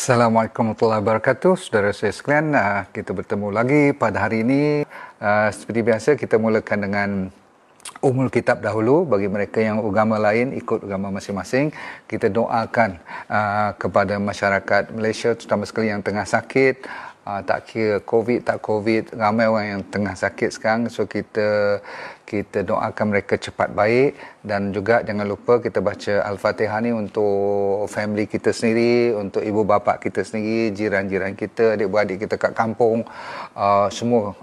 Assalamualaikum warahmatullahi wabarakatuh. Saudara saya sekalian, kita bertemu lagi pada hari ini. Seperti biasa, kita mulakan dengan Ummul Kitab dahulu. Bagi mereka yang agama lain, ikut agama masing-masing. Kita doakan kepada masyarakat Malaysia, terutama sekali yang tengah sakit. Tak kira COVID, tak COVID, ramai orang yang tengah sakit sekarang. So kita doakan mereka cepat baik. Dan juga jangan lupa kita baca Al-Fatihah ni untuk family kita sendiri, untuk ibu bapa kita sendiri, jiran-jiran kita, adik-beradik kita kat kampung, semua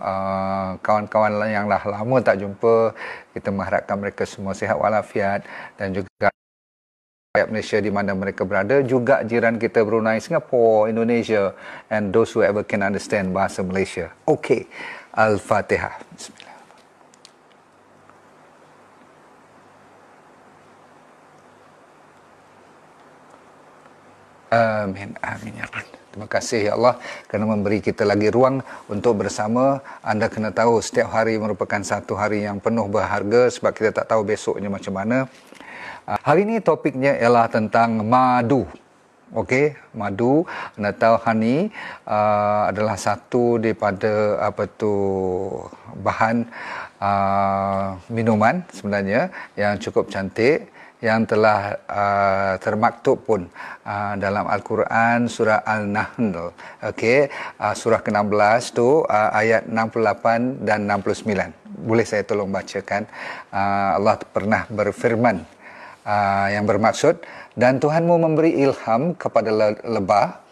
kawan-kawan yang dah lama tak jumpa. Kita mengharapkan mereka semua sihat walafiat, dan juga rakyat Malaysia di mana mereka berada, juga jiran kita Brunei, Singapura, Indonesia, and those who ever can understand bahasa Malaysia. Okey, Al-Fatihah. Bismillah. Amin, amin ya Rabb. Terima kasih ya Allah kerana memberi kita lagi ruang untuk bersama. Anda kena tahu setiap hari merupakan satu hari yang penuh berharga sebab kita tak tahu besoknya macam mana. Hari ini topiknya ialah tentang madu. Okey, madu, anda tahu honey adalah satu daripada bahan minuman sebenarnya yang cukup cantik, yang telah termaktub pun dalam Al-Quran surah Al-Nahl. Okey, surah ke-16 tu ayat 68 dan 69. Boleh saya tolong bacakan? Allah pernah berfirman yang bermaksud, dan Tuhanmu memberi ilham kepada lebah,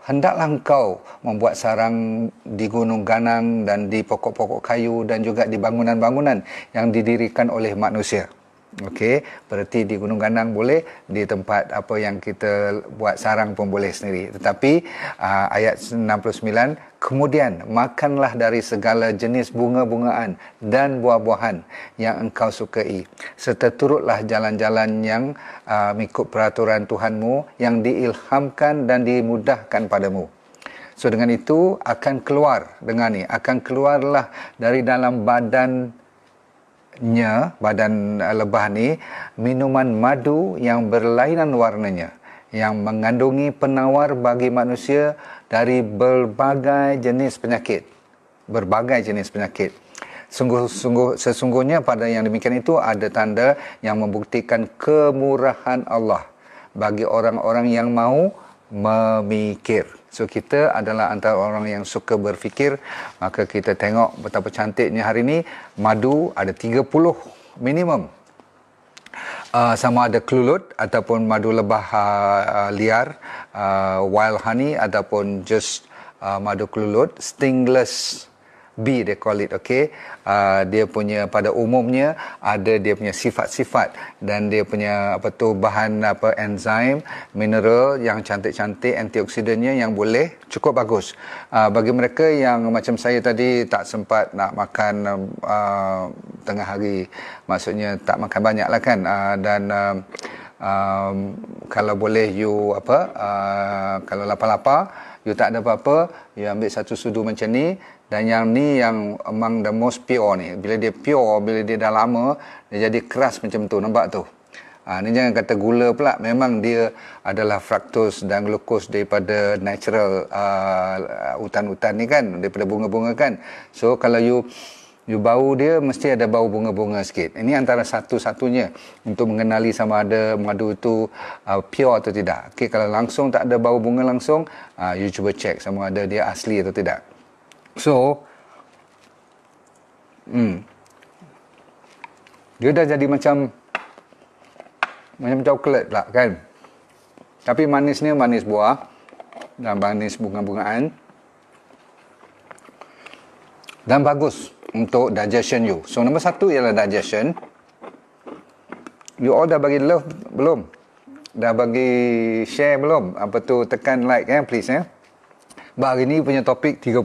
hendaklah engkau membuat sarang di gunung ganang dan di pokok-pokok kayu dan juga di bangunan-bangunan yang didirikan oleh manusia. Okey, berarti di gunung ganang boleh, di tempat apa yang kita buat sarang pun boleh sendiri. Tetapi ayat 69, kemudian makanlah dari segala jenis bunga-bungaan dan buah-buahan yang engkau sukai, serta turutlah jalan-jalan yang mengikut peraturan Tuhanmu yang diilhamkan dan dimudahkan padamu. So dengan itu akan keluar, dengan ni akan keluarlah dari dalam badan lebah ni minuman madu yang berlainan warnanya, yang mengandungi penawar bagi manusia dari berbagai jenis penyakit. Sesungguhnya pada yang demikian itu ada tanda yang membuktikan kemurahan Allah bagi orang-orang yang mau memikir. So kita adalah antara orang yang suka berfikir, maka kita tengok betapa cantiknya hari ini. Madu ada 30 minimum. Sama ada klulut ataupun madu lebah liar, wild honey ataupun just madu klulut, stingless bee they call it. Okay, dia punya pada umumnya ada dia punya sifat-sifat dan dia punya bahan enzim, mineral yang cantik-cantik, antioksidannya yang boleh cukup bagus. Bagi mereka yang macam saya tadi tak sempat nak makan tengah hari, maksudnya tak makan banyak lah kan, dan kalau boleh you kalau lapar-lapar, you tak ada apa-apa, you ambil satu sudu macam ni. Dan yang ni yang among the most pure ni. Bila dia pure, bila dia dah lama, dia jadi keras macam tu. Nampak tu? Ni jangan kata gula pula. Memang dia adalah fructose dan glucose daripada natural hutan-hutan ni kan. Daripada bunga-bunga kan. So kalau you bau dia, mesti ada bau bunga-bunga sikit. Ini antara satu-satunya untuk mengenali sama ada madu itu pure atau tidak. Okay, kalau langsung tak ada bau bunga langsung, you cuba check sama ada dia asli atau tidak. So, dia dah jadi macam coklat pula kan. Tapi manisnya manis buah dan manis bunga-bungaan. Dan bagus untuk digestion you. So, nombor satu ialah digestion. You all dah bagi love belum? Dah bagi share belum? Tekan like please Hari ini punya topik 30.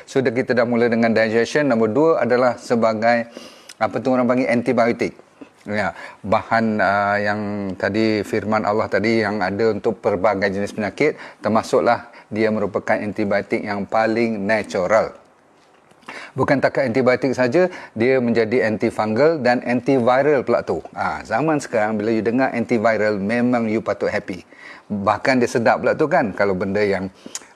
So kita dah mula dengan digestion. Nombor 2 adalah sebagai orang panggil antibiotik. Ya, bahan yang tadi firman Allah tadi yang ada untuk pelbagai jenis penyakit, termasuklah dia merupakan antibiotik yang paling natural. Bukan takat antibiotik saja, dia menjadi antifungal dan antiviral pula tu. Zaman sekarang bila you dengar antiviral, memang you patut happy. Bahkan dia sedap pula tu kan. Kalau benda yang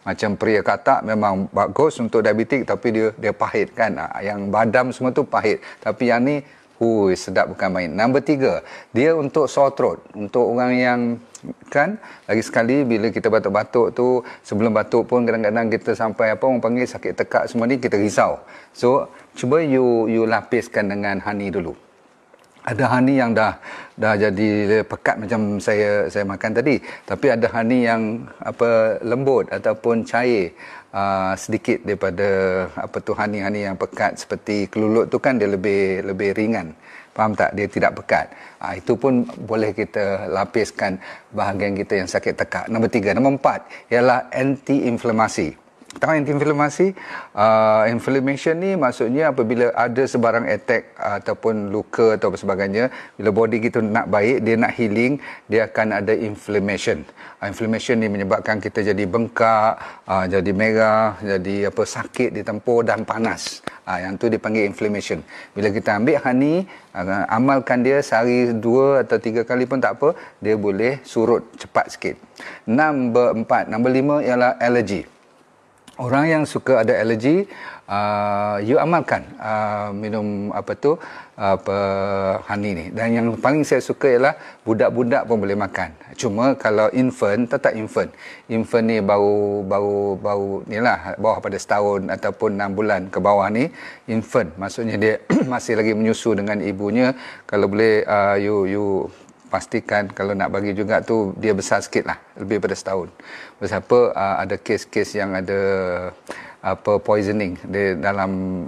macam pria katak memang bagus untuk diabetik, tapi dia pahit kan. Yang badam semua tu pahit. Tapi yang ni, sedap bukan main. Nombor 3, dia untuk sore throat. Untuk orang yang kan, lagi sekali bila kita batuk-batuk tu, sebelum batuk pun kadang-kadang kita sampai orang panggil sakit tekak semua ni, kita risau. So cuba you lapiskan dengan honey dulu. Ada honey yang dah jadi pekat macam saya makan tadi, tapi ada honey yang lembut ataupun cair, sedikit daripada honey yang pekat seperti kelulut tu kan, dia lebih ringan. Faham tak? Dia tidak pekat. Itu pun boleh kita lapiskan bahagian kita yang sakit tekak. Nombor 3. Nombor 4 ialah anti-inflamasi. Tahu anti-inflamasi? Inflammation ni maksudnya apabila ada sebarang attack ataupun luka atau sebagainya, bila body kita nak baik, dia nak healing, dia akan ada inflammation. Inflammation ni menyebabkan kita jadi bengkak, jadi merah, jadi sakit di tempur dan panas. Yang tu dipanggil inflammation. Bila kita ambil honey, amalkan dia sehari 2 atau 3 kali pun tak apa, dia boleh surut cepat sikit. Nombor 4. Nombor 5 ialah allergy. Orang yang suka ada alergi, you amalkan minum honey ni. Dan yang paling saya suka ialah budak-budak pun boleh makan. Cuma kalau infant ni baru ni lah, bawah pada setahun ataupun 6 bulan ke bawah ni, infant maksudnya dia masih lagi menyusu dengan ibunya. Kalau boleh you pastikan kalau nak bagi juga tu dia besar sikit lah, lebih pada setahun. Sebab ada kes-kes yang ada poisoning dia dalam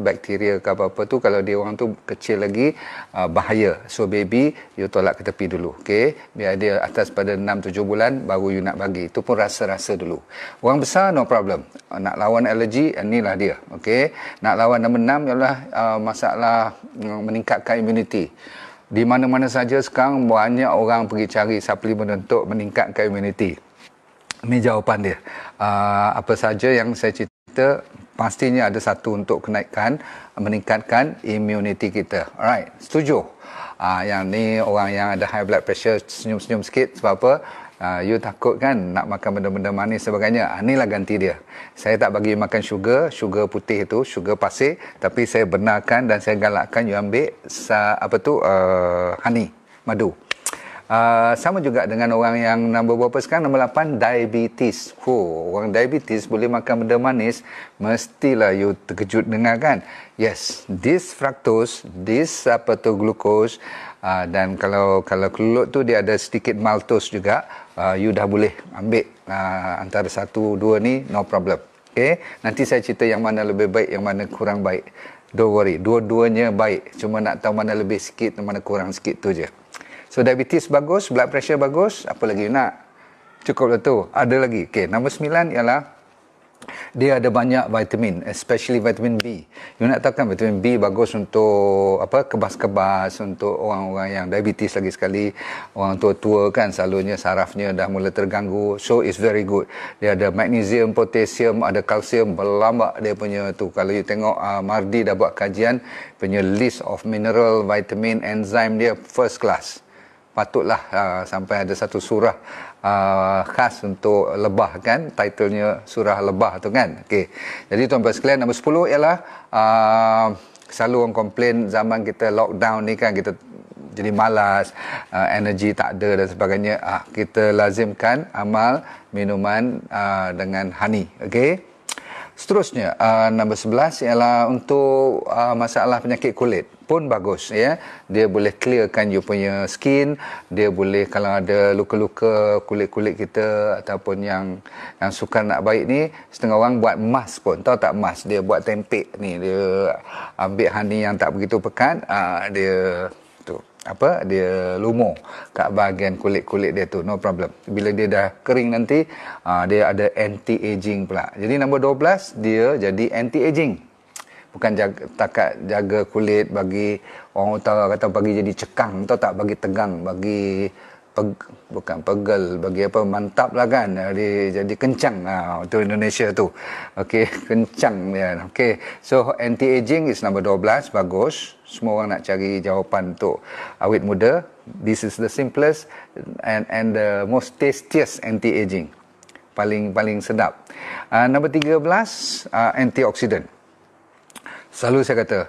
bakteria ke apa-apa tu, kalau dia orang tu kecil lagi, bahaya. So baby you tolak ke tepi dulu, okey, biar dia atas pada 6-7 bulan baru you nak bagi. Itu pun rasa-rasa dulu. Orang besar no problem. Nak lawan alergi, inilah dia, okey. Nak lawan nombor 6 ialah masalah meningkatkan imuniti. Di mana-mana saja sekarang banyak orang pergi cari suplemen untuk meningkatkan imuniti. Ini jawapan dia. Apa saja yang saya cerita, pastinya ada satu untuk meningkatkan imuniti kita. Alright, setuju? Yang ni orang yang ada high blood pressure senyum-senyum sikit sebab apa? You takut kan nak makan benda-benda manis sebagainya. Inilah ganti dia. Saya tak bagi makan sugar putih tu, sugar pasir, tapi saya benarkan dan saya galakkan you ambil honey, madu. Sama juga dengan orang yang nombor berapa sekarang, nombor 8, diabetes. Orang diabetes boleh makan benda manis, mestilah you terkejut dengar kan. Yes, this fructose, this glucose, dan kalau kelulut tu dia ada sedikit maltose juga, you dah boleh ambil antara 1-2 ni, no problem. Okay? Nanti saya cerita yang mana lebih baik, yang mana kurang baik. Don't worry, dua-duanya baik. Cuma nak tahu mana lebih sikit, mana kurang sikit tu je. So diabetes bagus, blood pressure bagus, apa lagi nak? Cukup lah tu. Ada lagi. Okay, nombor 9 ialah dia ada banyak vitamin, especially vitamin B. You nak tahu kan vitamin B bagus untuk kebas-kebas, untuk orang-orang yang diabetes lagi sekali, orang tua-tua kan selalunya sarafnya dah mula terganggu. So it's very good. Dia ada magnesium, potassium, ada kalsium, berlambak dia punya tu. Kalau you tengok Mardi dah buat kajian punya list of mineral, vitamin, enzim dia first class. Patutlah sampai ada satu surah khas untuk lebah kan, titlenya surah lebah tu kan. Okey. Jadi tuan-tuan sekalian, nombor 10 ialah selalu orang komplain zaman kita lockdown ni kan, kita jadi malas, energi tak ada dan sebagainya. Kita lazimkan amal minuman dengan honey. Okey. Seterusnya, nombor 11 ialah untuk masalah penyakit kulit pun bagus ya. Dia boleh clearkan you punya skin, dia boleh kalau ada luka-luka kulit-kulit kita ataupun yang sukar nak baik ni, setengah orang buat mask pun. Tahu tak mask? Dia buat tempek ni, dia ambil honey yang tak begitu pekat, dia dia lumur kat bahagian kulit-kulit dia tu, no problem. Bila dia dah kering nanti, dia ada anti-aging pula. Jadi nombor 12 dia jadi anti-aging. Bukan jaga kulit bagi orang utara kata bagi jadi cekang, tahu tak, bagi tegang, bagi bukan pegel, bagi mantap lah kan, jadi kencang. Itu Indonesia tu. Okey, kencang dia. Okey, so anti-aging is nombor 12, bagus. Semua orang nak cari jawapan untuk awet muda. This is the simplest and the most tastiest anti-aging. Paling sedap. Nombor 13, antioksidan. Selalu saya kata,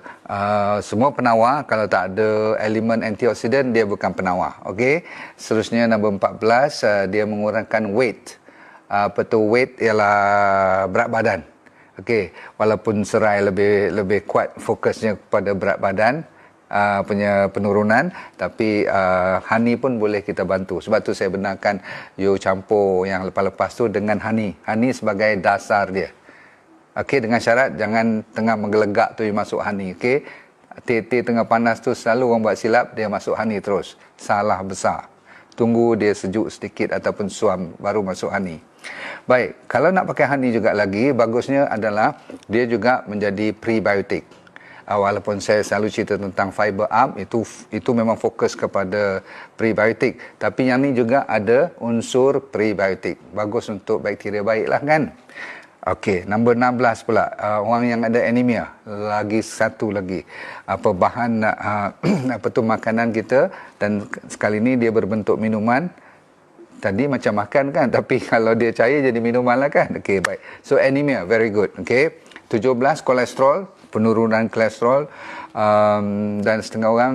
semua penawar kalau tak ada elemen antioksidan, dia bukan penawar. Okey. Seterusnya nombor 14, dia mengurangkan weight. Weight ialah berat badan. Okey. Walaupun serai lebih kuat fokusnya kepada berat badan, punya penurunan, tapi honey pun boleh kita bantu. Sebab tu saya benarkan you campur yang lepas-lepas tu dengan honey. Honey sebagai dasar dia. Okey, dengan syarat jangan tengah menggelegak tu you masuk honey. Okey. Teh tengah panas tu selalu orang buat silap, dia masuk honey terus. Salah besar. Tunggu dia sejuk sedikit ataupun suam baru masuk honey. Baik, kalau nak pakai honey juga lagi, bagusnya adalah dia juga menjadi prebiotik. Walaupun saya selalu cerita tentang fiber up, itu memang fokus kepada prebiotik, tapi yang ni juga ada unsur prebiotik. Bagus untuk bakteria baiklah kan. Okey, nombor 16 pula, orang yang ada anemia. Lagi satu lagi, bahan makanan kita, dan sekali ni dia berbentuk minuman. Tadi macam makan kan, tapi kalau dia cair jadi minuman lah kan. Okey, baik. So anemia, very good. Okey. 17, kolesterol, penurunan kolesterol, dan setengah orang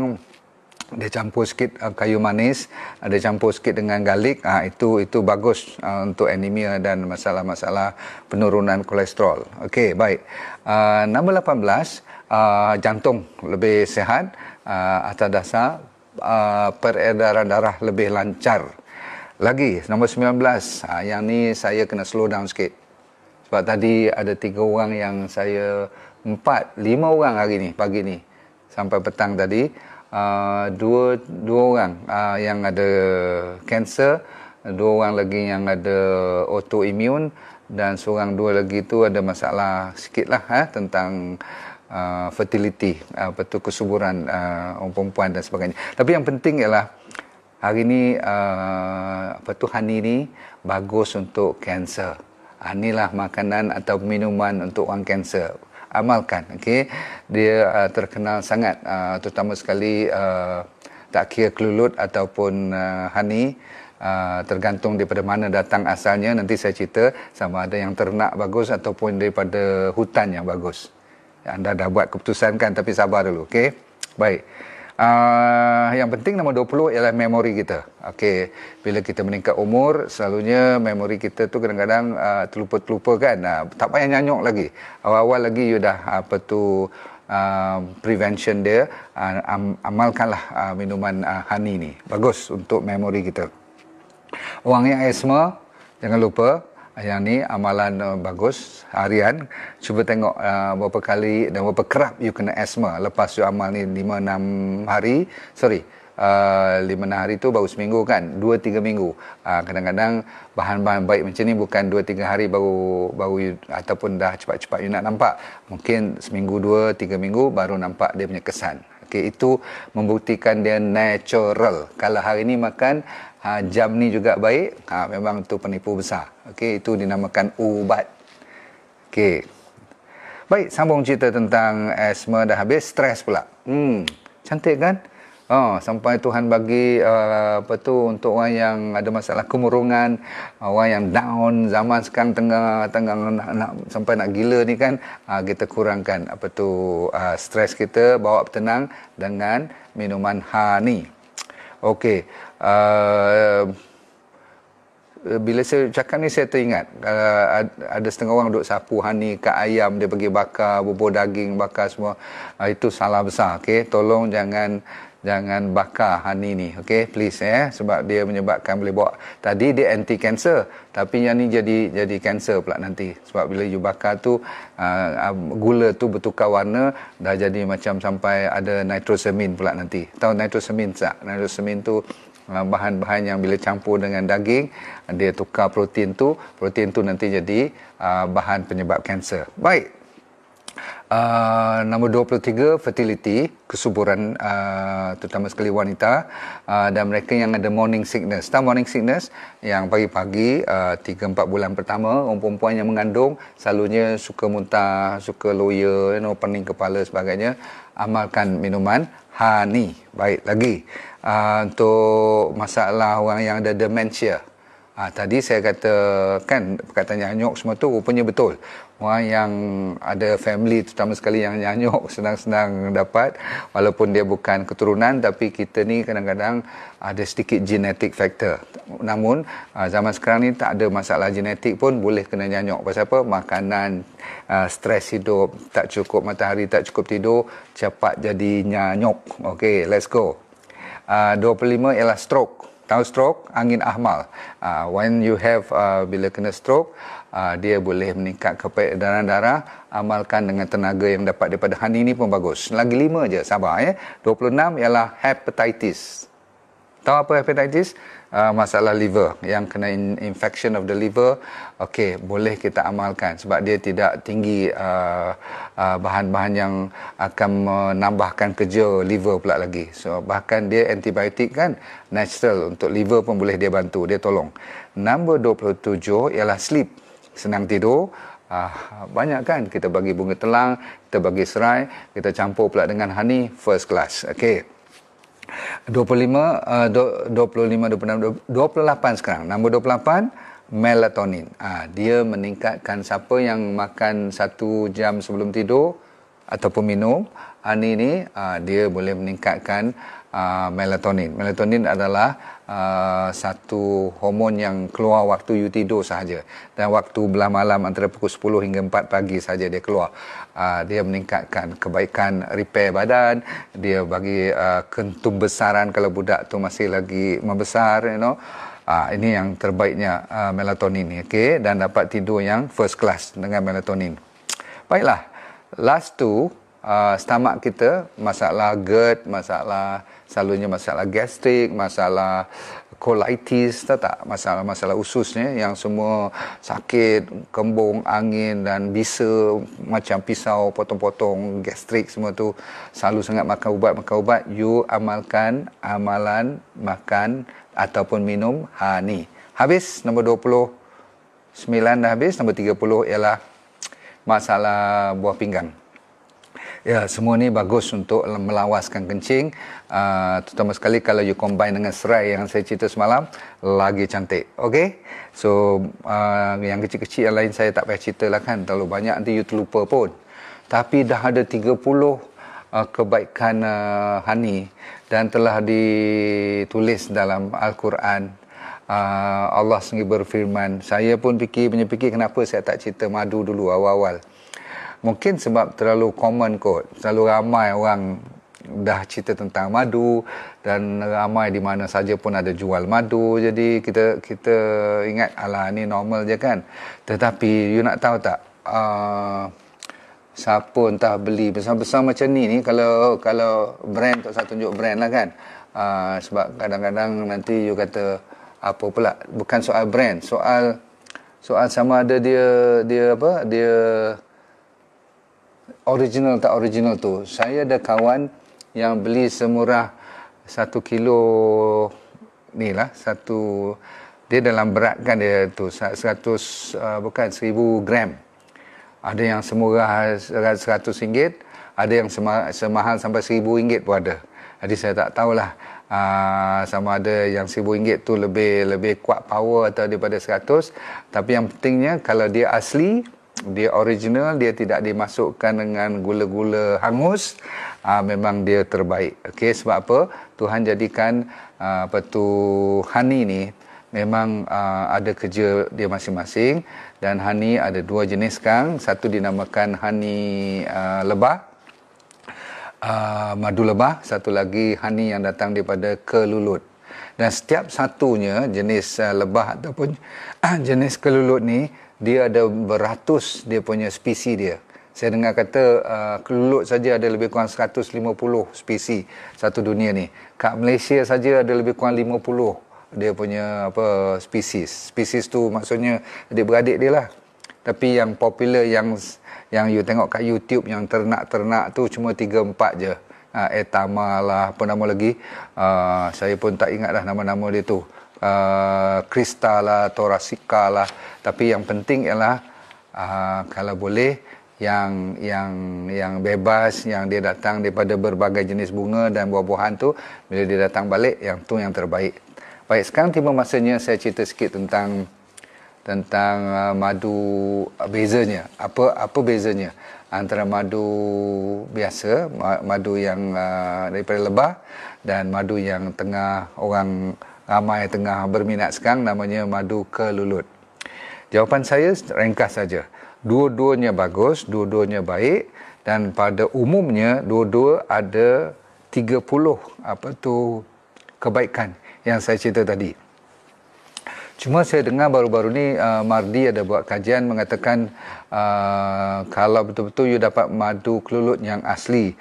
dia campur sikit kayu manis, ada campur sikit dengan garlic, itu bagus untuk anemia dan masalah-masalah penurunan kolesterol. Okey, baik. Nombor 18, jantung lebih sihat atas dasar peredaran darah lebih lancar. Lagi, nombor 19, yang ni saya kena slow down sikit. Sebab tadi ada 3 orang yang saya, 5 orang hari ni, pagi ni, sampai petang tadi. Dua orang yang ada kanser, 2 orang lagi yang ada autoimmune, dan dua lagi tu ada masalah sikit lah tentang fertility, kesuburan orang perempuan dan sebagainya. Tapi yang penting ialah hari ni honey ni bagus untuk kanser. Inilah makanan atau minuman untuk orang kanser. Amalkan, okey. Dia terkenal sangat, terutama sekali tak kira kelulut ataupun honey, tergantung daripada mana datang asalnya. Nanti saya cerita sama ada yang ternak bagus ataupun daripada hutan yang bagus. Anda dah buat keputusan kan, tapi sabar dulu, okey. Baik. Yang penting nombor 20 ialah memori kita. Okey, bila kita meningkat umur, selalunya memori kita tu kadang-kadang terlupa kan. Tak payah nyanyuk lagi. Awal-awal lagi you dah prevention dia, amalkanlah minuman honey ni. Bagus untuk memori kita. Orang yang asma, jangan lupa yang ni amalan bagus harian. Cuba tengok berapa kali dan berapa kerap you kena asma lepas you amal ni 5-6 hari. 5-6 hari tu baru seminggu kan, 2-3 minggu. Kadang-kadang bahan-bahan baik macam ni bukan 2-3 hari baru you, ataupun dah cepat-cepat you nak nampak. Mungkin seminggu 2-3 minggu baru nampak dia punya kesan. Okey, itu membuktikan dia natural. Kalau hari ni makan jam ni juga baik, memang tu penipu besar. Okey, itu dinamakan ubat. Okey. Baik, sambung cerita tentang asma dah habis, stres pula. Cantik kan? Sampai Tuhan bagi untuk orang yang ada masalah kemurungan, orang yang down, zaman sekarang tengah sampai nak gila ni kan, kita kurangkan stres kita, bawa tenang dengan minuman honey. Okey. Bila saya cakap ni saya teringat ada setengah orang duk sapu honey kat ayam, dia pergi bakar, bubur daging, bakar semua. Itu salah besar. Okey, tolong jangan bakar honey ni, okey, please sebab dia menyebabkan boleh bawa, tadi dia anti kanser tapi yang ni jadi kanser pula nanti, sebab bila you bakar tu gula tu bertukar warna, dah jadi macam sampai ada nitrosamin pula nanti. Tahu nitrosamin tak? Nitrosamin tu bahan-bahan yang bila campur dengan daging dia tukar protein tu nanti jadi bahan penyebab kanser. Baik, Nombor 23, fertility, kesuburan, terutama sekali wanita, dan mereka yang ada morning sickness. Tahu morning sickness yang pagi-pagi 3-4 bulan pertama, orang perempuan yang mengandung selalunya suka muntah, suka loya, pening kepala sebagainya. Amalkan minuman honey. Baik lagi, untuk masalah orang yang ada dementia, tadi saya kata kan perkataan nyanyuk semua tu rupanya betul. Orang yang ada family, terutama sekali yang nyanyuk, senang-senang dapat, walaupun dia bukan keturunan, tapi kita ni kadang-kadang ada sedikit genetic factor. Namun zaman sekarang ni tak ada masalah genetik pun boleh kena nyanyuk. Pasal apa? Makanan, stres hidup, tak cukup matahari, tak cukup tidur, cepat jadi nyanyuk. Okay, let's go. 25 ialah stroke. Tahu stroke? Angin ahmal. When you have, bila kena stroke, dia boleh meningkat keperedaran darah. Amalkan dengan tenaga yang dapat daripada honey ni pun bagus. Lagi 5 je, sabar ya. 26 ialah hepatitis. Tahu apa hepatitis? Masalah liver, yang kena infection of the liver. Okey, boleh kita amalkan sebab dia tidak tinggi bahan-bahan yang akan menambahkan kerja liver pula lagi. So bahkan dia antibiotik kan, natural, untuk liver pun boleh dia bantu, dia tolong. Nombor 27 ialah sleep, senang tidur. Banyak kan, kita bagi bunga telang, kita bagi serai, kita campur pula dengan honey, first class. Okey. 25, 26, 28 sekarang. Nombor 28, melatonin. Dia meningkatkan siapa yang makan 1 jam sebelum tidur ataupun minum honey ni, dia boleh meningkatkan melatonin. Melatonin adalah satu hormon yang keluar waktu you tidur sahaja, dan waktu belah malam antara pukul 10 hingga 4 pagi saja dia keluar. Dia meningkatkan kebaikan repair badan, dia bagi ketumbesaran kalau budak tu masih lagi membesar, ini yang terbaiknya melatonin ni, okey, dan dapat tidur yang first class dengan melatonin. Baiklah, last tu, stomach kita, masalah GERD, selalunya masalah gastrik, masalah colitis, tahu tak? Masalah ususnya yang semua sakit, kembung, angin dan bisa macam pisau, potong-potong, gastrik semua tu, selalu sangat makan ubat. You amalkan amalan makan ataupun minum honey. Habis, nombor 29 dah habis. Nombor 30 ialah masalah buah pinggang. Ya, semua ni bagus untuk melawaskan kencing, terutama sekali kalau you combine dengan serai yang saya cerita semalam, lagi cantik. Okey, so yang kecil-kecil yang lain saya tak payah cerita lah kan, terlalu banyak nanti you terlupa pun. Tapi dah ada 30 kebaikan honey dan telah ditulis dalam Al-Quran. Allah sendiri berfirman, saya pun fikir kenapa saya tak cerita madu dulu awal-awal. Mungkin sebab terlalu common kot, terlalu ramai orang dah cerita tentang madu, dan ramai di mana saja pun ada jual madu, jadi kita ingat alah ni normal je kan. Tetapi you nak tahu tak, siapa entah beli besar-besar macam ni kalau brand, tak usah tunjuk brand lah kan, sebab kadang-kadang nanti you kata apa pula, bukan soal brand, soal sama ada dia original tak original tu. Saya ada kawan yang beli semurah 1 kilo ni lah, dia dalam berat kan dia tu 100 bukan 1000 gram. Ada yang semurah RM100, ada yang semahal sampai RM1000 pun ada. Jadi saya tak tahulah sama ada yang RM1000 tu lebih kuat power atau daripada 100. Tapi yang pentingnya kalau dia asli, dia original, dia tidak dimasukkan dengan gula-gula hangus, memang dia terbaik. Okey, sebab apa? Tuhan jadikan honey ni memang ada kerja dia masing-masing, dan honey ada 2 jenis sekarang. Satu dinamakan honey lebah, madu lebah, satu lagi honey yang datang daripada kelulut. Dan setiap satunya, jenis lebah ataupun jenis kelulut ni, dia ada beratus dia punya spesies dia. Saya dengar kata kelulut saja ada lebih kurang 150 spesies satu dunia ni. Kat Malaysia saja ada lebih kurang 50 dia punya spesies. Spesies tu maksudnya adik-beradik dia lah. Tapi yang popular yang you tengok kat YouTube yang ternak-ternak tu cuma 3-4 je. Etama lah, apa nama lagi, saya pun tak ingat dah nama-nama dia tu. Krista lah, Thoracea lah. Tapi yang penting ialah kalau boleh yang bebas, yang dia datang daripada berbagai jenis bunga dan buah-buahan tu, bila dia datang balik, yang tu yang terbaik. Baik, sekarang tiba masanya saya cerita sikit tentang madu, bezanya. Apa bezanya antara madu biasa, madu yang daripada lebah, dan madu yang ramai tengah berminat sekarang, namanya madu kelulut. Jawapan saya ringkas saja. Dua-duanya bagus, dua-duanya baik, dan pada umumnya dua-dua ada 30 kebaikan yang saya cerita tadi. Cuma saya dengar baru-baru ni Mardi ada buat kajian mengatakan kalau betul-betul you dapat madu kelulut yang asli,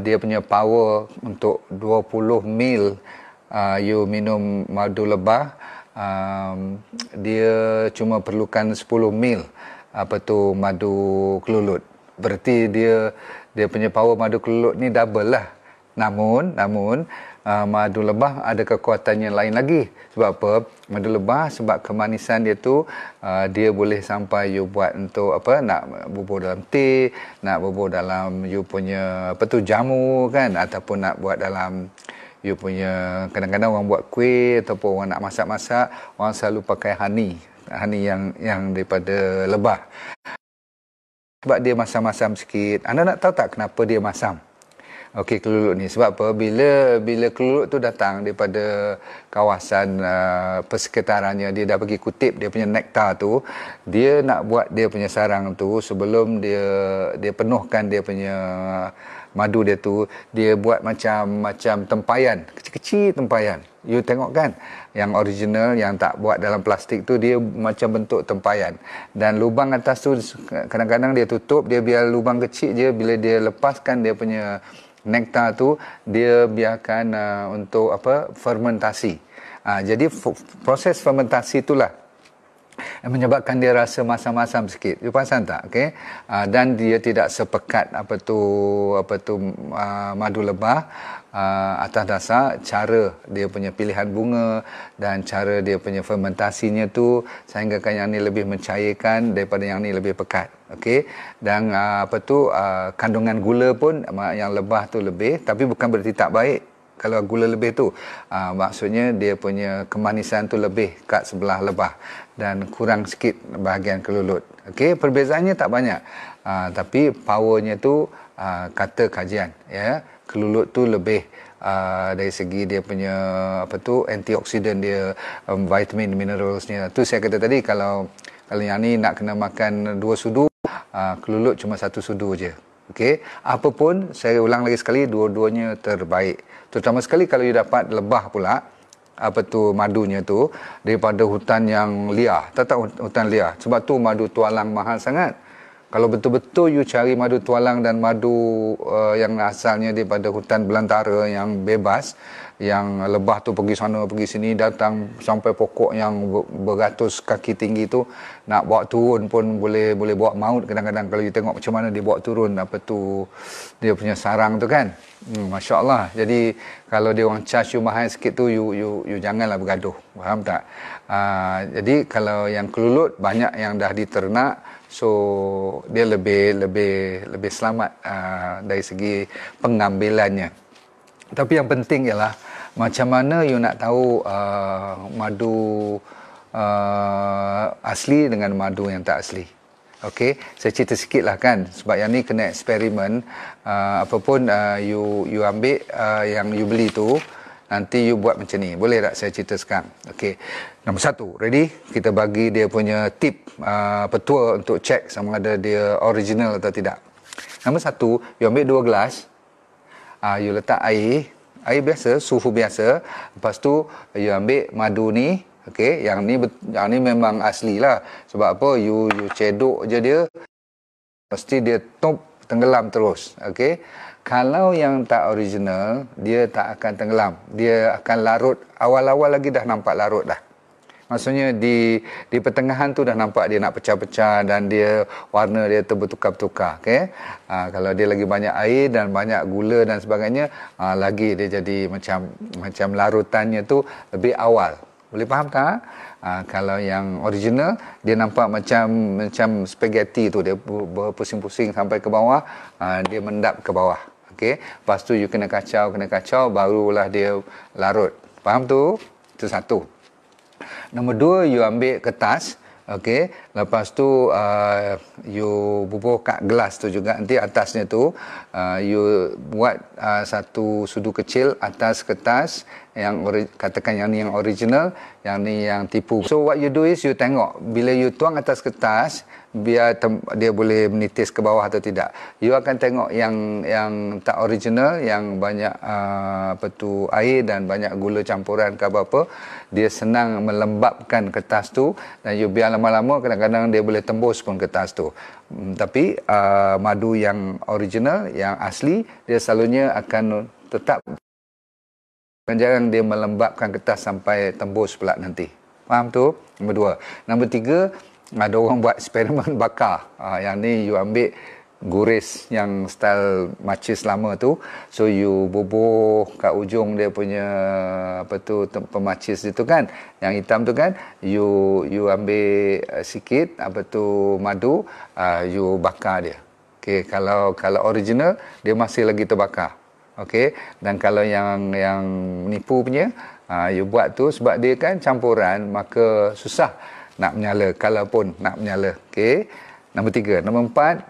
dia punya power untuk 20 mil you minum madu lebah, dia cuma perlukan 10 mil madu kelulut. Berarti dia punya power madu kelulut ni double lah. Namun madu lebah ada kekuatan yang lain lagi. Sebab apa? Madu lebah sebab kemanisan dia tu, dia boleh sampai you buat untuk nak bubur dalam teh, nak bubur dalam you punya jamu kan, ataupun nak buat dalam you punya, kadang-kadang orang buat kuih ataupun orang nak masak-masak, orang selalu pakai honey yang daripada lebah. Sebab dia masam-masam sikit. Anda nak tahu tak kenapa dia masam? Okey, kelulut ni. Sebab apa? Bila kelulut tu datang daripada kawasan persekitarannya, dia dah pergi kutip dia punya nektar tu, dia nak buat dia punya sarang tu, sebelum dia penuhkan dia punya madu dia tu, dia buat macam tempayan, kecil-kecil tempayan. You tengok kan, yang original yang tak buat dalam plastik tu, dia macam bentuk tempayan. Dan lubang atas tu kadang-kadang dia tutup, dia biar lubang kecil je. Bila dia lepaskan dia punya nektar tu, dia biarkan untuk fermentasi. Jadi proses fermentasi itulah menyebabkan dia rasa masam-masam sikit. You perasan tak? Okay? Dan dia tidak sepekat madu lebah, atas dasar cara dia punya pilihan bunga dan cara dia punya fermentasinya tu, sehinggakan yang ni lebih mencairkan daripada yang ni lebih pekat. Okey, dan kandungan gula pun yang lebah tu lebih, tapi bukan berarti tak baik. Kalau gula lebih tu, maksudnya dia punya kemanisan tu lebih kat sebelah lebah dan kurang sikit bahagian kelulut. Okey, perbezaannya tak banyak, tapi powernya tu kata kajian, ya, kelulut tu lebih dari segi dia punya antioksidan dia, vitamin, mineralsnya. Tu saya kata tadi, kalau yang ni nak kena makan 2 sudu, kelulut cuma 1 sudu je. Okey, apapun, saya ulang lagi sekali, dua-duanya terbaik. Terutama sekali kalau you dapat lebah pula, madunya tu daripada hutan yang liar. Tak hutan liar. Sebab tu madu tualang mahal sangat. Kalau betul-betul you cari madu tualang dan madu yang asalnya daripada hutan belantara yang bebas, yang lebah tu pergi sana pergi sini, datang sampai pokok yang beratus kaki tinggi tu, nak bawa turun pun boleh bawa maut kadang-kadang. Kalau you tengok macam mana dia bawa turun dia punya sarang tu kan, Masya Allah. Jadi kalau dia orang charge you mahal sikit tu, you janganlah bergaduh, faham tak? Jadi kalau yang kelulut banyak yang dah diternak, so dia lebih selamat dari segi pengambilannya. Tapi yang penting ialah macam mana you nak tahu madu asli dengan madu yang tak asli. Okey, saya cerita sikit lah kan, sebab yang ni kena eksperimen. Apapun you ambil yang you beli tu, nanti you buat macam ni. Boleh tak saya cerita sekarang? Okey, nombor 1, ready? Kita bagi dia punya tip, petua untuk cek sama ada dia original atau tidak. Nombor 1, you ambil 2 gelas, you letak air biasa, suhu biasa. Lepas tu you ambil madu ni. Okey, yang ni memang asli lah. Sebab apa? You cedok je dia, mesti dia tenggelam terus. Okey, kalau yang tak original, dia tak akan tenggelam. Dia akan larut. Awal-awal lagi dah nampak larut dah. Maksudnya di pertengahan tu dah nampak dia nak pecah-pecah dan dia warna dia bertukar-tukar. Okey. Kalau dia lagi banyak air dan banyak gula dan sebagainya, lagi dia jadi macam larutannya tu lebih awal. Boleh faham tak? Kalau yang original dia nampak macam spaghetti tu, dia berpusing-pusing sampai ke bawah, dia mendap ke bawah. Okey. Lepas tu you kena kacau barulah dia larut. Faham tu? Itu satu. Nombor dua, you ambil kertas, okey. Lepas tu you bubuh kat gelas tu juga. Nanti atasnya tu you buat satu sudu kecil atas kertas yang katakan yang ni yang original, yang ni yang tipu. So what you do is you tengok bila you tuang atas kertas, biar dia boleh menitis ke bawah atau tidak. You akan tengok yang tak original, yang banyak air dan banyak gula campuran ke apa-apa, dia senang melembabkan kertas tu, dan you biar lama-lama kadang-kadang dia boleh tembus pun kertas tu. Tapi madu yang original, yang asli, dia selalunya akan tetap, jarang dia melembabkan kertas sampai tembus pula nanti. Faham tu? Nombor dua. Nombor tiga, ada orang buat eksperimen bakar. Yang ni you ambil guris yang style macis lama tu, so you bubuh kat ujung dia punya pemacis itu kan, yang hitam tu kan, you ambil sikit madu, you bakar dia. Okey, kalau original dia masih lagi terbakar. Okey, dan kalau yang menipu punya, you buat tu sebab dia kan campuran, maka susah nak menyala, kalaupun nak menyala. Okey. Nombor tiga. Nombor empat,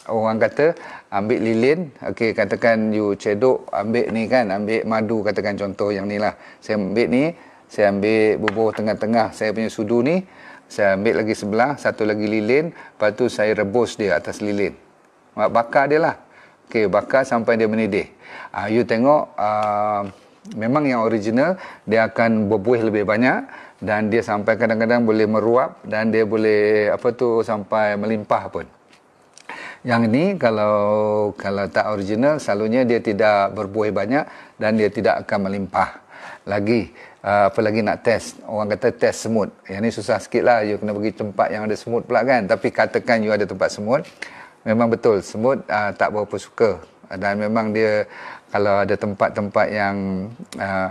orang kata ambil lilin. Okey, katakan you cedok, ambil ni kan, ambil madu, katakan contoh yang ni lah. Saya ambil ni, saya ambil bubuh tengah-tengah saya punya sudu ni, saya ambil lagi sebelah, satu lagi lilin, lepas tu saya rebus dia atas lilin. Bakar dia lah. Okey, bakar sampai dia mendidih. You tengok, memang yang original dia akan berbuih lebih banyak, dan dia sampai kadang-kadang boleh meruap, dan dia boleh sampai melimpah pun. Yang ni kalau tak original, selalunya dia tidak berbuih banyak dan dia tidak akan melimpah. Lagi apalagi nak test, orang kata test semut. Yang ni susah sikit lah, you kena pergi tempat yang ada semut pula kan. Tapi katakan you ada tempat semut, memang betul semut tak berapa suka. Dan memang dia, kalau ada tempat-tempat yang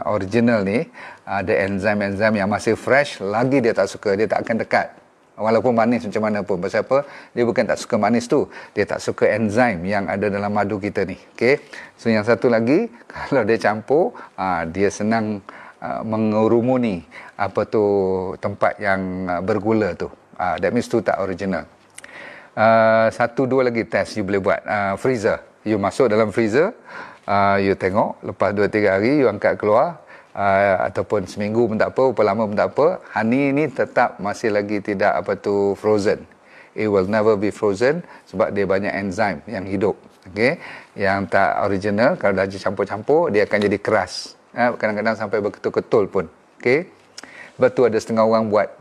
original ni, ada enzim-enzim yang masih fresh, lagi dia tak suka, dia tak akan dekat. Walaupun manis macam mana pun. Pasal apa? Dia bukan tak suka manis tu, dia tak suka enzim yang ada dalam madu kita ni. Okay? So yang satu lagi, kalau dia campur, dia senang mengurumuni tempat yang bergula tu. That means tu tak original. Satu dua lagi test you boleh buat. Freezer. You masuk dalam freezer, you tengok, lepas 2-3 hari you angkat keluar, ataupun seminggu pun tak apa, berapa lama pun tak apa, honey ni tetap masih lagi tidak frozen. It will never be frozen sebab dia banyak enzim yang hidup. Okay? Yang tak original, kalau dah campur-campur, dia akan jadi keras. Kadang-kadang sampai berketul-ketul pun. Okay? Sebab tu ada setengah orang buat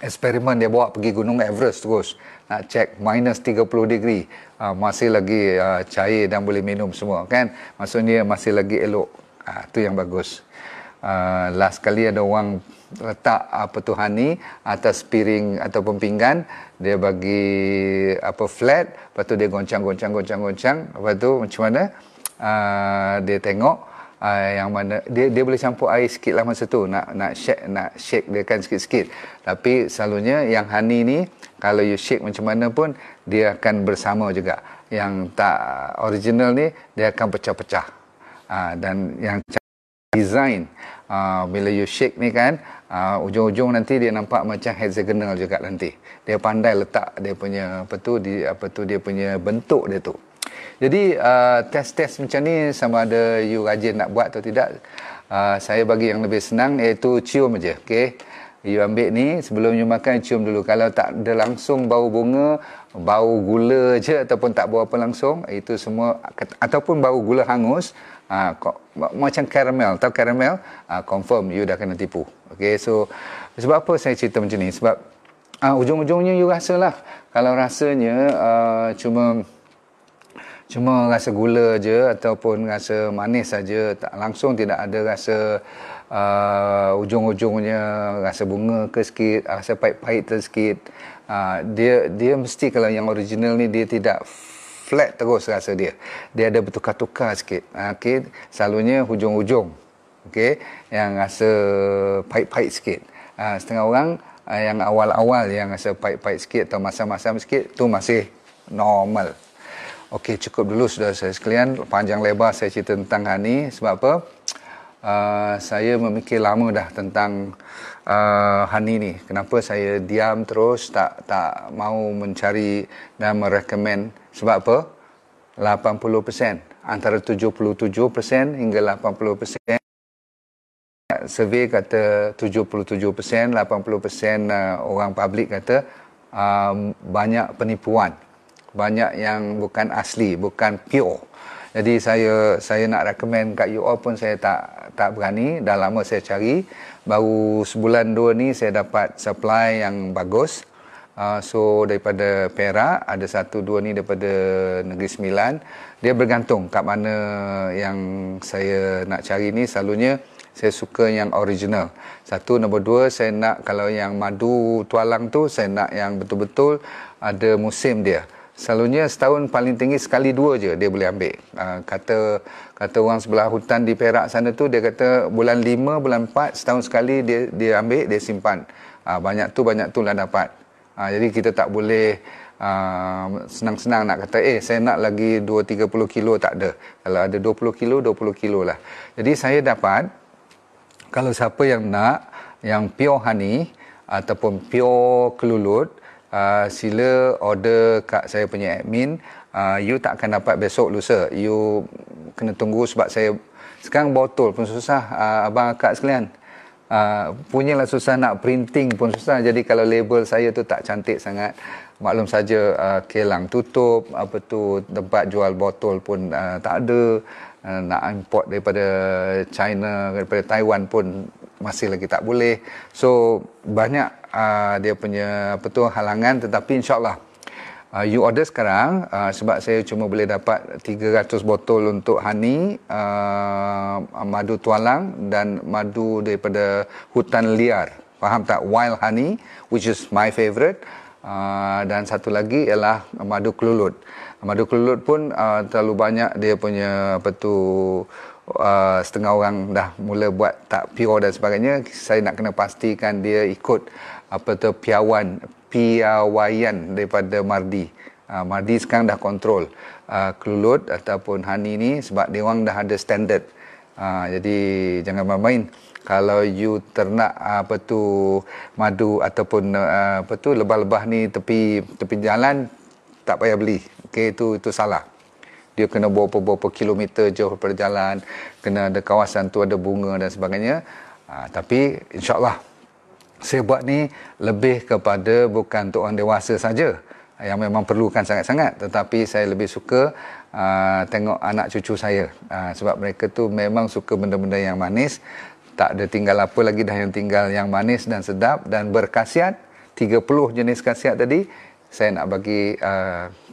eksperimen, dia bawa pergi Gunung Everest terus, nak cek minus 30 degree, masih lagi cair dan boleh minum semua kan, maksudnya masih lagi elok. Tu yang bagus. Last kali ada orang letak honey atas piring ataupun pinggan, dia bagi flat, lepas tu dia goncang, lepas tu macam mana, dia tengok yang mana dia boleh campur air sikit lah masa tu, nak shake dia kan sikit-sikit. Tapi selalunya yang honey ni, kalau you shake macam mana pun, dia akan bersama juga. Yang tak original ni, dia akan pecah-pecah. Dan yang design, bila you shake ni kan, ujung-ujung nanti dia nampak macam hexagonal juga nanti. Dia pandai letak dia punya dia punya bentuk dia tu. Jadi test-test macam ni, sama ada you rajin nak buat atau tidak, saya bagi yang lebih senang, iaitu cium aja. Okey, you ambil ni, sebelum you makan cium dulu. Kalau tak ada langsung bau bunga, bau gula je ataupun tak bau apa langsung, itu semua, ataupun bau gula hangus, macam karamel, tahu karamel, confirm you dah kena tipu. Okey, so sebab apa saya cerita macam ni? Sebab ujung-ujungnya you rasalah. Kalau rasanya cuma rasa gula je ataupun rasa manis saja, tak langsung tidak ada rasa ujung-ujungnya rasa bunga ke sikit, rasa pahit-pahit ke sikit. Dia mesti, kalau yang original ni dia tidak flat terus rasa dia. Dia ada bertukar-tukar sikit. Okey, selalunya hujung-hujung. Okey, yang rasa pahit-pahit sikit. Setengah orang yang awal-awal yang rasa pahit-pahit sikit atau masam-masam sikit tu masih normal. Okey, cukup dulu saudara-saudara sekalian. Panjang lebar saya cerita tentang honey. Sebab apa? Saya memikir lama dah tentang honey ni. Kenapa saya diam terus, tak mau mencari dan merekomen. Sebab apa? 80%, antara 77% hingga 80%. Survey kata 77%, 80% orang publik kata banyak penipuan. Banyak yang bukan asli, bukan pure. Jadi saya nak recommend kat you all pun saya tak berani. Dah lama saya cari. Baru sebulan dua ni saya dapat supply yang bagus. So daripada Perak, ada satu dua ni daripada Negeri Sembilan. Dia bergantung kat mana yang saya nak cari ni. Selalunya saya suka yang original. Satu, nombor dua, saya nak kalau yang madu tualang tu, saya nak yang betul-betul ada musim dia. Selalunya setahun paling tinggi sekali dua je dia boleh ambil. Kata orang sebelah hutan di Perak sana tu, dia kata bulan 5, bulan 4, setahun sekali dia ambil, dia simpan. Banyak tu lah dapat. Jadi kita tak boleh senang-senang nak kata saya nak lagi 2-30 kilo, tak ada. Kalau ada 20 kilo, 20 kilo lah. Jadi saya dapat, kalau siapa yang nak yang pure honey ataupun pure kelulut, sila order kat saya punya admin. You tak akan dapat besok lusa. You kena tunggu sebab saya sekarang botol pun susah, abang akak sekalian. Punyalah susah, nak printing pun susah. Jadi kalau label saya tu tak cantik sangat, maklum saja, kilang tutup, tempat jual botol pun tak ada. Nak import daripada China, daripada Taiwan pun masih lagi tak boleh. So banyak dia punya halangan, tetapi insyaAllah you order sekarang, sebab saya cuma boleh dapat 300 botol untuk honey, madu tualang dan madu daripada hutan liar. Faham tak? Wild honey, which is my favourite. Dan satu lagi ialah madu kelulut. Madu kelulut pun terlalu banyak dia punya setengah orang dah mula buat tak pure dan sebagainya. Saya nak kena pastikan dia ikut piawaian daripada Mardi. Mardi sekarang dah kontrol kelulut ataupun honey ni, sebab dia orang dah ada standard. Jadi jangan main-main. Kalau you ternak madu ataupun lebah-lebah ni tepi jalan, tak payah beli. Okey, itu salah. Dia kena berapa kilometer jauh daripada jalan, kena ada kawasan tu ada bunga dan sebagainya. Tapi insyaAllah saya buat ni lebih kepada bukan untuk orang dewasa saja yang memang perlukan sangat-sangat, tetapi saya lebih suka tengok anak cucu saya. Sebab mereka tu memang suka benda-benda yang manis. Tak ada tinggal apa lagi dah yang tinggal yang manis dan sedap dan berkhasiat. 30 jenis khasiat tadi saya nak bagi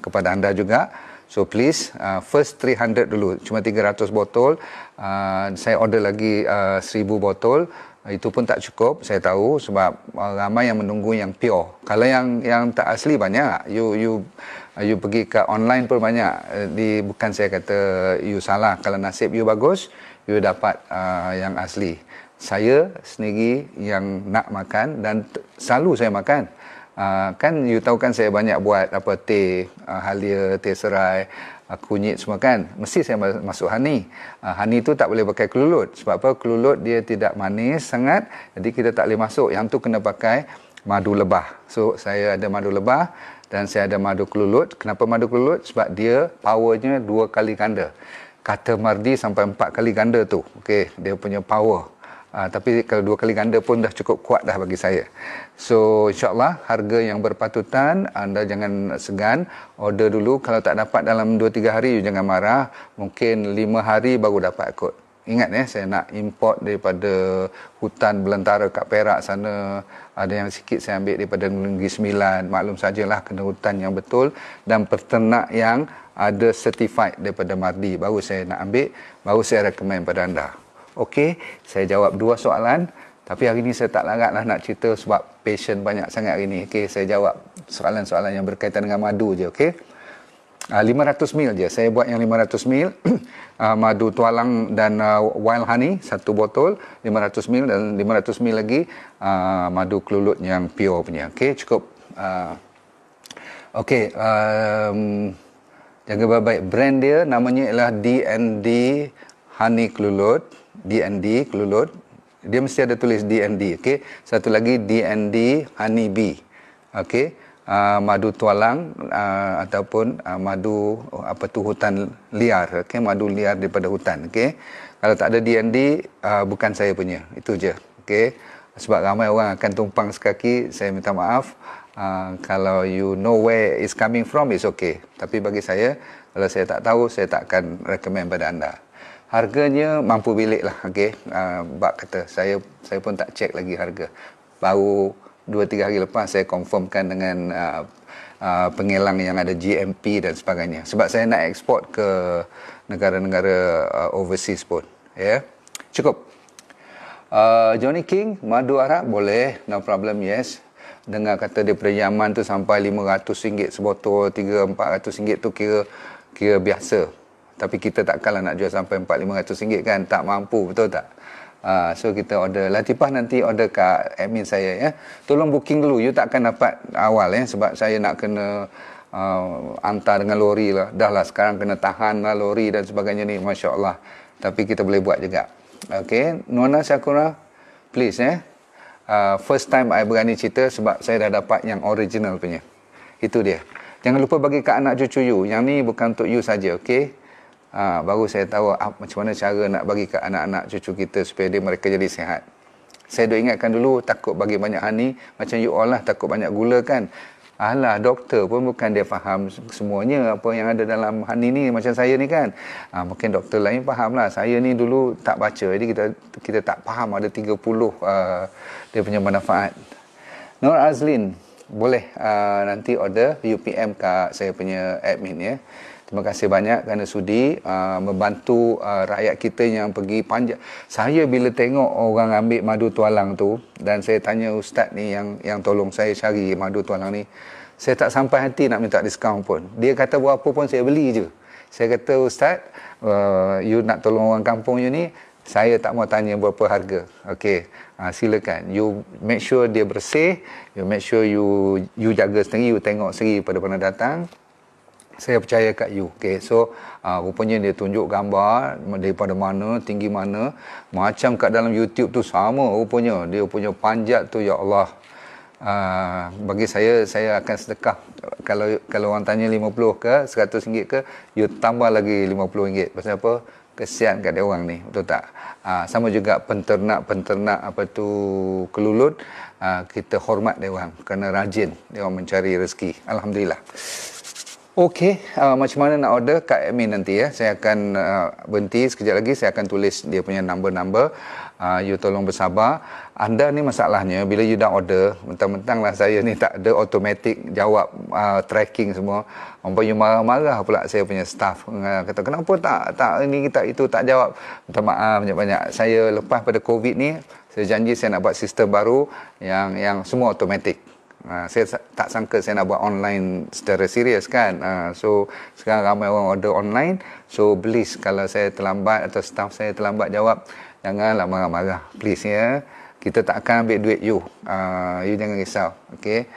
kepada anda juga. So please, first 300 dulu, cuma 300 botol. Saya order lagi 1000 botol. Itu pun tak cukup, saya tahu, sebab ramai yang menunggu yang pure. Kalau yang tak asli banyak. You pergi ke online pun banyak. Bukan saya kata you salah. Kalau nasib you bagus, you dapat yang asli. Saya sendiri yang nak makan dan selalu saya makan. Kan you tahu kan saya banyak buat teh halia, teh serai, kunyit semua kan. Mesti saya masuk honey. Honey tu tak boleh pakai kelulut. Sebab apa? Kelulut dia tidak manis sangat. Jadi kita tak boleh masuk. Yang tu kena pakai madu lebah. So saya ada madu lebah dan saya ada madu kelulut. Kenapa madu kelulut? Sebab dia powernya 2 kali ganda. Kata Mardi sampai 4 kali ganda tu. Okey, dia punya power. Tapi kalau 2 kali ganda pun dah cukup kuat dah bagi saya. So insyaAllah harga yang berpatutan, anda jangan segan. Order dulu. Kalau tak dapat dalam 2-3 hari, you jangan marah. Mungkin 5 hari baru dapat kot. ingat saya nak import daripada hutan belantara kat Perak sana, ada yang sikit saya ambil daripada Negeri Sembilan. Maklum sajalah kena hutan yang betul dan peternak yang ada certified daripada Mardi, baru saya nak ambil, baru saya recommend pada anda. Okey, saya jawab 2 soalan. Tapi hari ni saya tak larat lah nak cerita sebab patient banyak sangat hari ni. Okey, saya jawab soalan-soalan yang berkaitan dengan madu je, okey. 500 ml je. Saya buat yang 500 ml. Madu tualang dan wild honey, 1 botol, 500 ml dan 500 ml lagi madu kelulut yang pure punya. Okey, cukup. Okey, jaga baik-baik. Brand dia namanya ialah D&D Honey Kelulut. D&D Kelulut. Dia mesti ada tulis D&D, okey. Satu lagi D&D Honey Bee. Okey. Madu tualang ataupun madu hutan liar, okey, madu liar daripada hutan, okey. Kalau tak ada D&D bukan saya punya. Itu je, okey. Sebab ramai orang akan tumpang sekaki, saya minta maaf. Kalau you know where it's coming from, it's okay. Tapi bagi saya, kalau saya tak tahu, saya tak akan recommend pada anda. Harganya mampu bilik lah, okey. Bak kata, saya pun tak check lagi harga. Baru 2-3 hari lepas saya confirmkan dengan pengelang yang ada GMP dan sebagainya. Sebab saya nak eksport ke negara-negara overseas pun. Ya, cukup. Johnny King, madu Arab boleh, no problem, yes. Dengar kata daripada Yaman tu sampai RM500 sebotol, RM300-400 tu kira biasa. Tapi kita takkanlah nak jual sampai RM400-500 kan, tak mampu, betul tak? So kita order. Latifah nanti order kat admin saya, ya. Tolong booking dulu, you tak akan dapat awal, ya, sebab saya nak kena hantar dengan lori lah. Dah lah sekarang kena tahan lah lori dan sebagainya ni, Masya Allah. Tapi kita boleh buat juga. Okay, Nona Syakura, please, first time I berani cerita sebab saya dah dapat yang original punya. Itu dia. Jangan lupa bagi kat anak cucu you. Yang ni bukan untuk you saja, okay? Baru saya tahu macam mana cara nak bagi ke anak-anak cucu kita supaya mereka jadi sihat. Saya dah ingatkan dulu, takut bagi banyak honey, macam you all lah, takut banyak gula kan. Alah, doktor pun bukan dia faham semuanya apa yang ada dalam honey ni, macam saya ni kan. Mungkin doktor lain faham lah. Saya ni dulu tak baca, jadi kita tak faham ada 30 dia punya manfaat. Nur Azlin, boleh nanti order UPM kat saya punya admin, ya. Terima kasih banyak kerana sudi membantu rakyat kita yang pergi panjat. Saya bila tengok orang ambil madu tualang tu, dan saya tanya ustaz ni yang tolong saya cari madu tualang ni, saya tak sampai hati nak minta diskaun pun. Dia kata berapa pun saya beli je. Saya kata, ustaz, you nak tolong orang kampung you ni, saya tak mau tanya berapa harga. Okey, silakan. You make sure dia bersih, you make sure you jaga sendiri, you tengok sendiri pada mana datang. Saya percaya kat you. Okay, so rupanya dia tunjuk gambar daripada mana, tinggi mana, macam kat dalam YouTube tu sama rupanya. Dia punya panjat tu, ya Allah. Bagi saya akan sedekah. Kalau orang tanya 50 ke, RM100 ke, you tambah lagi RM50. Pasal apa? Kesian kat dia orang ni, betul tak? Sama juga penternak apa tu kelulut, kita hormat dia orang kerana rajin dia orang mencari rezeki. Alhamdulillah. Okey, macam mana nak order kat admin nanti, ya. Saya akan berhenti sekejap lagi, saya akan tulis dia punya number. You tolong bersabar. Anda ni masalahnya bila you dah order, mentang-mentang lah saya ni tak ada automatic jawab tracking semua. You marah-marah pula saya punya staff. Kata kenapa tak ini tak itu tak jawab. Minta maaf banyak-banyak. Saya lepas pada COVID ni, saya janji saya nak buat sistem baru yang semua automatic. Saya tak sangka saya nak buat online secara serius kan. So sekarang ramai orang order online. So please, kalau saya terlambat atau staff saya terlambat jawab, janganlah marah-marah, please, ya. Kita tak akan ambil duit you. You jangan risau, okey.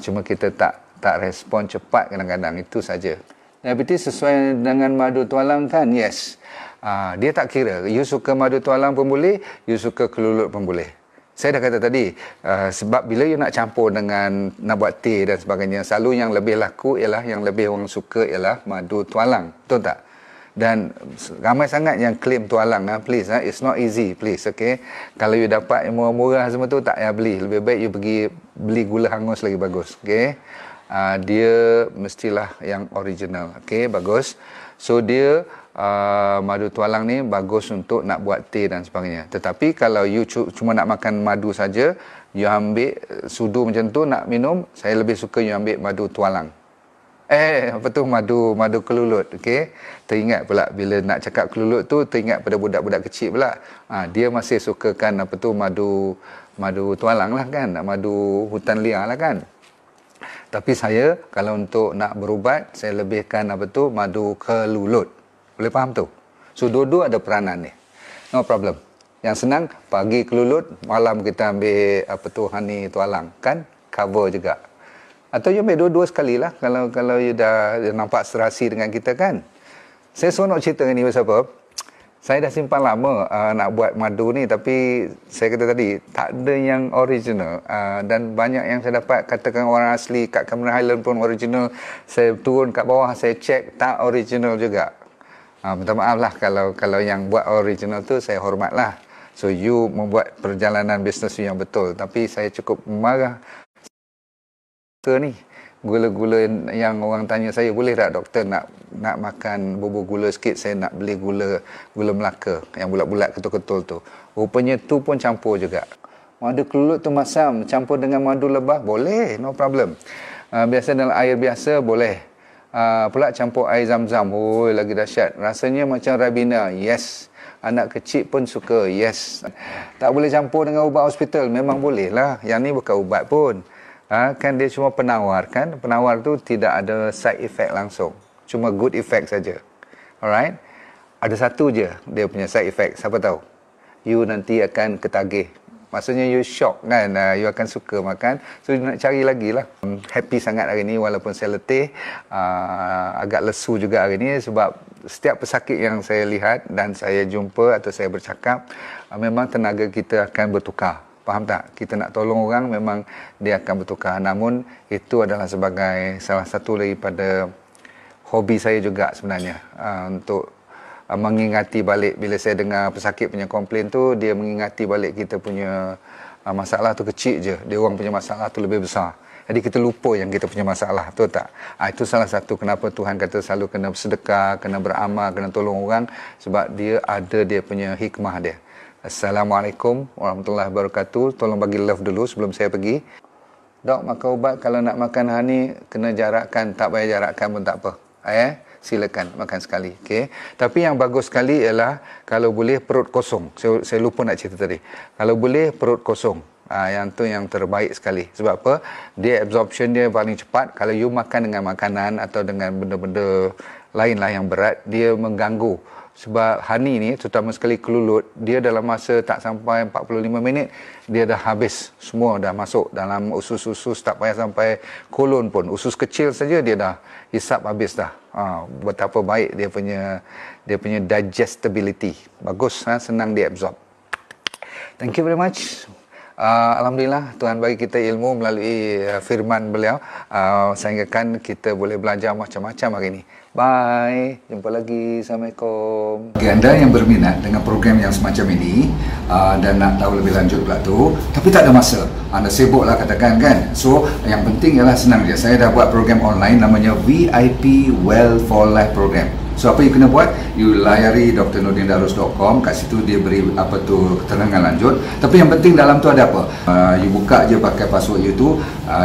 Cuma kita tak respon cepat kadang-kadang, itu saja. Diabetes sesuai dengan madu tualang kan? Yes. Dia tak kira you suka madu tualang pun boleh, you suka kelulut pun boleh. Saya dah kata tadi, sebab bila you nak campur dengan nak buat teh dan sebagainya, selalu yang lebih laku ialah, yang lebih orang suka ialah madu tualang, betul tak? Dan ramai sangat yang claim tualang, please, it's not easy, please, okay? Kalau you dapat yang murah-murah semua tu, tak payah beli. Lebih baik you pergi beli gula hangus lagi bagus, okay? Dia mestilah yang original, okay? Bagus. So dia madu tualang ni bagus untuk nak buat teh dan sebagainya. Tetapi kalau you cuma nak makan madu saja, you ambil sudu macam tu nak minum, saya lebih suka you ambil madu tualang. Madu kelulut. Okey. Teringat pula bila nak cakap kelulut tu, teringat pada budak-budak kecil pula. Dia masih sukakan madu tualang lah kan, madu hutan liar lah kan. Tapi saya kalau untuk nak berubat, saya lebihkan madu kelulut. Boleh faham tu? So dua-dua ada peranan ni. No problem. Yang senang pagi kelulut, malam kita ambil honey tualang kan, cover juga. Atau you ambil dua-dua sekali lah kalau you dah nampak serasi dengan kita kan. Saya seronok cerita ni pasal apa? Saya dah simpan lama nak buat madu ni, tapi saya kata tadi tak ada yang original, dan banyak yang saya dapat katakan orang asli kat Cameron Highland pun original. Saya turun kat bawah, saya cek tak original juga. Minta maaf lah kalau yang buat original tu saya hormat lah. So you membuat perjalanan bisnes yang betul, tapi saya cukup marah ni gula-gula yang orang tanya saya, boleh tak doktor nak makan bubur gula sikit, saya nak beli gula Melaka yang bulat-bulat ketul-ketul tu. Rupanya tu pun campur juga. Madu kelulut tu masam campur dengan madu lebah, boleh, no problem. Biasa dalam air biasa boleh. Pula campur air zam-zam, lagi dahsyat. Rasanya macam Ribena, yes. Anak kecil pun suka, yes. Tak boleh campur dengan ubat hospital, memang boleh lah. Yang ni bukan ubat pun. Kan dia cuma penawar kan. Penawar tu tidak ada side effect langsung. Cuma good effect saja. Alright. Ada satu je dia punya side effect. Siapa tahu? You nanti akan ketagih. Maksudnya you shock kan. You akan suka makan. So you nak cari lagi lah. Happy sangat hari ni walaupun saya letih. Agak lesu juga hari ni. Sebab setiap pesakit yang saya lihat dan saya jumpa atau saya bercakap, memang tenaga kita akan bertukar. Faham tak? Kita nak tolong orang, memang dia akan bertukar. Namun, itu adalah sebagai salah satu daripada hobi saya juga sebenarnya. Untuk mengingati balik, bila saya dengar pesakit punya komplain tu, dia mengingati balik kita punya masalah tu kecil je. Dia orang punya masalah tu lebih besar. Jadi kita lupa yang kita punya masalah. Betul tak? Itu salah satu kenapa Tuhan kata selalu kena bersedekah, kena beramal, kena tolong orang. Sebab dia ada dia punya hikmah dia. Assalamualaikum warahmatullahi wabarakatuh. Tolong bagi love dulu sebelum saya pergi. Dok, makan ubat kalau nak makan honey kena jarakkan. Tak payah jarakkan pun tak apa. Silakan makan sekali. Okay? Tapi yang bagus sekali ialah kalau boleh perut kosong. Saya lupa nak cerita tadi. Kalau boleh perut kosong. Yang tu yang terbaik sekali. Sebab apa? Dia absorption dia paling cepat. Kalau you makan dengan makanan atau dengan benda-benda lain lah yang berat, dia mengganggu. Sebab honey ni, terutama sekali kelulut, dia dalam masa tak sampai 45 minit, dia dah habis. Semua dah masuk dalam usus-usus, tak payah sampai kolon pun. Usus kecil saja dia dah hisap habis dah. Betapa baik dia punya digestibility. Bagus, senang dia absorb. Thank you very much. Alhamdulillah Tuhan bagi kita ilmu melalui firman beliau, sehingga kita boleh belajar macam-macam hari ini. Bye, jumpa lagi. Assalamualaikum. Bagi anda yang berminat dengan program yang semacam ini dan nak tahu lebih lanjut pula tu, tapi tak ada masa, anda sibuk lah katakan kan. So yang penting ialah senang je. Saya dah buat program online namanya VIP Well for Life Program. So apa you kena buat? You layari drnordindarus.com. Kat situ dia beri keterangan lanjut. Tapi yang penting dalam tu ada apa? You buka je pakai password you tu,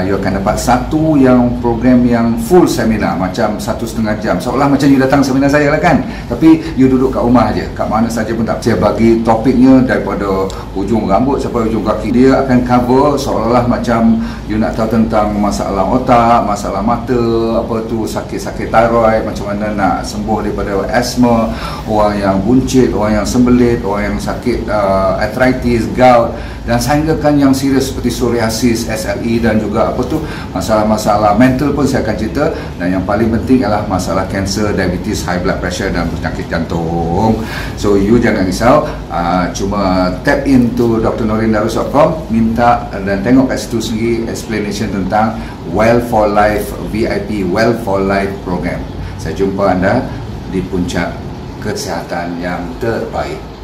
you akan dapat satu yang program yang full seminar, macam 1,5 jam. Seolah macam you datang seminar saya lah kan. Tapi you duduk kat rumah je, kat mana saja pun tak. Saya bagi topiknya daripada ujung rambut sampai ujung kaki. Dia akan cover seolah macam you nak tahu tentang masalah otak, masalah mata, sakit-sakit thyroid, macam mana nak sembuh daripada asma, orang yang buncit, orang yang sembelit, orang yang sakit arthritis, gout, dan sehinggakan yang serius seperti psoriasis, SLE, dan juga masalah-masalah mental pun saya akan cerita. Dan yang paling penting adalah masalah kanser, diabetes, high blood pressure dan penyakit jantung. So you jangan risau, cuma tap into drnordindarus.com, minta dan tengok kat situ sendiri explanation tentang Well for Life VIP Well for Life program. Saya jumpa anda di puncak kesihatan yang terbaik.